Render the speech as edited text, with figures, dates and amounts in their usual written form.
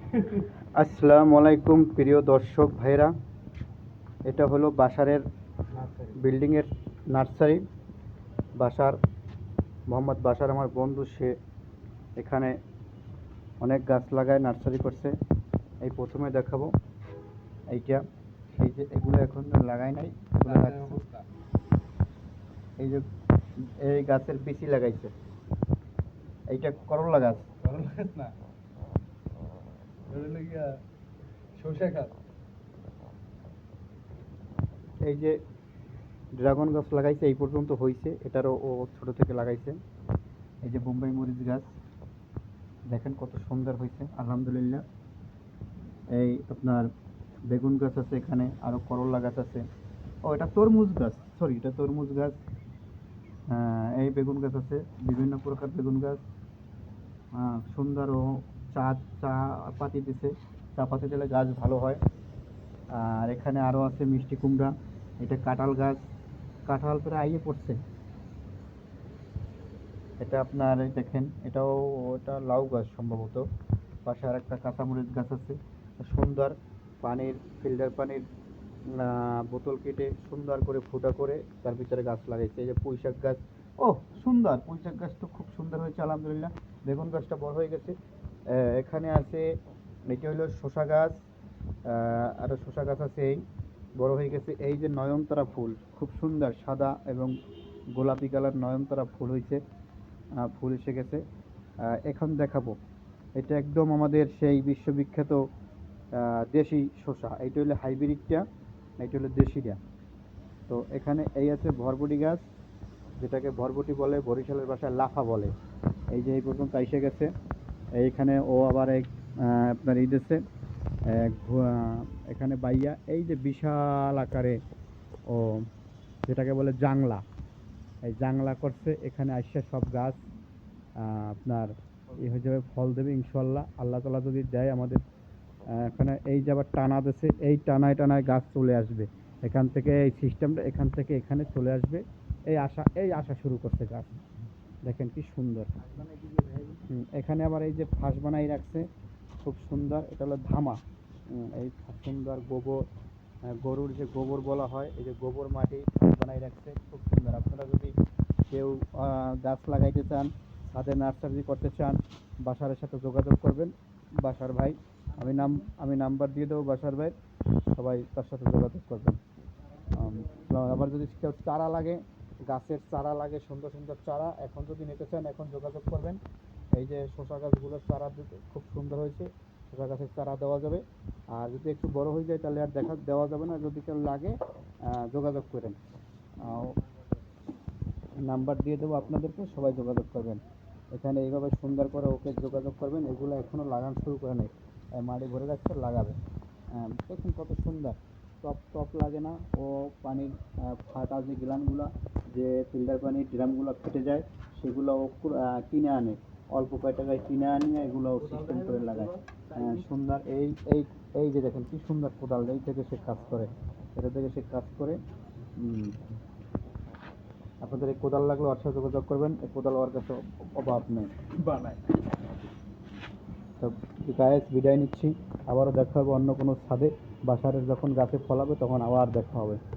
আসসালামু আলাইকুম প্রিয় দর্শক ভাইরা, এটা হলো বাসারের বিল্ডিংয়ের নার্সারি। বাসার মোহাম্মদ বাসার আমার বন্ধু, সে এখানে অনেক গাছ লাগায়, নার্সারি করছে। এই প্রথমে দেখাবো এইটা, এই যে এগুলো এখন লাগাই নাই, এগুলো লাগছে। এই যে এই গাছের বিচি লাগাইছে, এইটা করলা গাছ। না, সর্ষে খাত। এই যে ড্রাগন গাছ লাগাইছে, এই পর্যন্ত হয়েছে, এটারও ও ছোট থেকে লাগাইছে। এই যে বোম্বাই মরিচ গাছ, দেখেন কত সুন্দর হয়েছে, আলহামদুলিল্লাহ। এই আপনার বেগুন গাছ আছে এখানে, আরও করলা গাছ আছে। ও এটা তরমুজ গাছ, সরি, এটা তরমুজ গাছ। এই বেগুন গাছ আছে, বিভিন্ন প্রকার বেগুন গাছ। সুন্দর ও চা পাতি দিছে, চা পাতি দিলে গাছ ভালো হয়। আর এখানে আরও আছে মিষ্টি কুমড়া, এটা কাঁঠাল গাছ, কাঁঠাল প্রায় আইয়ে পড়ছে। এটা আপনার এই দেখেন, ওটা লাউ গাছ সম্ভবত। পাশে আর একটা কাঁচামরিচ গাছ আছে। সুন্দর পানির ফিল্টার পানির বোতল কেটে সুন্দর করে ফুটা করে তার ভিতরে গাছ লাগাইছে। এই যে পুঁইশাক গাছ, ও সুন্দর, পুঁইশাক গাছ তো খুব সুন্দর হয়েছে আলহামদুলিল্লাহ। বেগুন গাছটা বড় হয়ে গেছে। এখানে আছে, এটি হলো শসা গাছ, আরও শসা গাছ আছে, এই বড় হয়ে গেছে। এই যে নয়নতারা ফুল, খুব সুন্দর সাদা এবং গোলাপি কালার নয়নতারা ফুল হয়েছে, ফুল এসে গেছে। এখন দেখাবো, এটা একদম আমাদের সেই বিশ্ববিখ্যাত দেশি শসা। এইটা হলো হাইব্রিডটা, এইটা হলো দেশিটা। তো এখানে এই আছে ভরবটি গাছ, যেটাকে ভরবটি বলে, বরিশালের ভাষায় লাফা বলে। এই যে এই পর্যন্ত এসে গেছে। এইখানে ও আবার এক আপনার এই দেশে এখানে বাইয়া, এই যে বিশাল আকারে ও যেটাকে বলে জাংলা, এই জাংলা করছে। এখানে আসছে সব গাছ আপনার হয়ে যাবে, ফল দেবে ইনশাল্লাহ, আল্লাহ তালা যদি দেয় আমাদের। এখানে এই যে আবার টানা দিছে, এই টানায় টানায় গাছ চলে আসবে এখান থেকে, এই সিস্টেমটা এখান থেকে এখানে চলে আসবে। এই আশা শুরু করছে গাছ, দেখেন কি সুন্দর। এখানে আবার এই যে ফাঁস বানাই রাখছে, খুব সুন্দর। এটা হলো ধামা। এই সুন্দর গোবর, গরুর যে গোবর বলা হয়, এই যে গোবর মাটি বানাই রাখছে, খুব সুন্দর। আপনারা যদি কেউ গাছ লাগাইতে চান, ছাদে নার্সারি করতে চান, বাসারের সাথে যোগাযোগ করবেন। বাসার ভাই, আমি নাম্বার দিয়ে দেবো বাসার ভাই, সবাই তার সাথে যোগাযোগ করবেন। আবার যদি কেউ চারা লাগে, গাছের চারা লাগে, সুন্দর সুন্দর চারা, এখন যদি নিতে চান এখন যোগাযোগ করবেন। এই যে শসা গাছগুলোর চারা দিতে খুব সুন্দর হয়েছে, শসা গাছের চারা দেওয়া যাবে। আর যদি একটু বড় হয়ে যায় তাহলে আর দেওয়া যাবে না। যদি কেউ লাগে যোগাযোগ করেন, নাম্বার দিয়ে দেবো আপনাদেরকে, সবাই যোগাযোগ করবেন। এখানে এইভাবে সুন্দর করে ওকে যোগাযোগ করবেন। এগুলো এখনও লাগানো শুরু করে নেই, মাটি ভরে রাখছে, লাগাবে। দেখুন কত সুন্দর, টপ লাগে না। ও পানির ফাটা যে গ্লানগুলো, যে ফিল্টার পানির ড্রামগুলো ফেটে যায়, সেগুলো ও কিনে আনে, অল্প কয় টাকায় কিনে আনিয়ে এগুলো সিস্টেম করে লাগায়। সুন্দর। এই এই এই যে দেখেন কি সুন্দর কোদাল, এই থেকে সে কাজ করে, এটা থেকে সে কাজ করে। আপনাদের এই কোদাল লাগলে ওর সাথে যোগাযোগ করবেন, এই কোদাল ওর কাছে অভাব নেই, বানায়। তো গায়ে বিদায় নিচ্ছি। আবারও দেখা হবে অন্য কোনো ছাদে, বাসারের যখন গাছে ফল হবে তখন আবার দেখা হবে।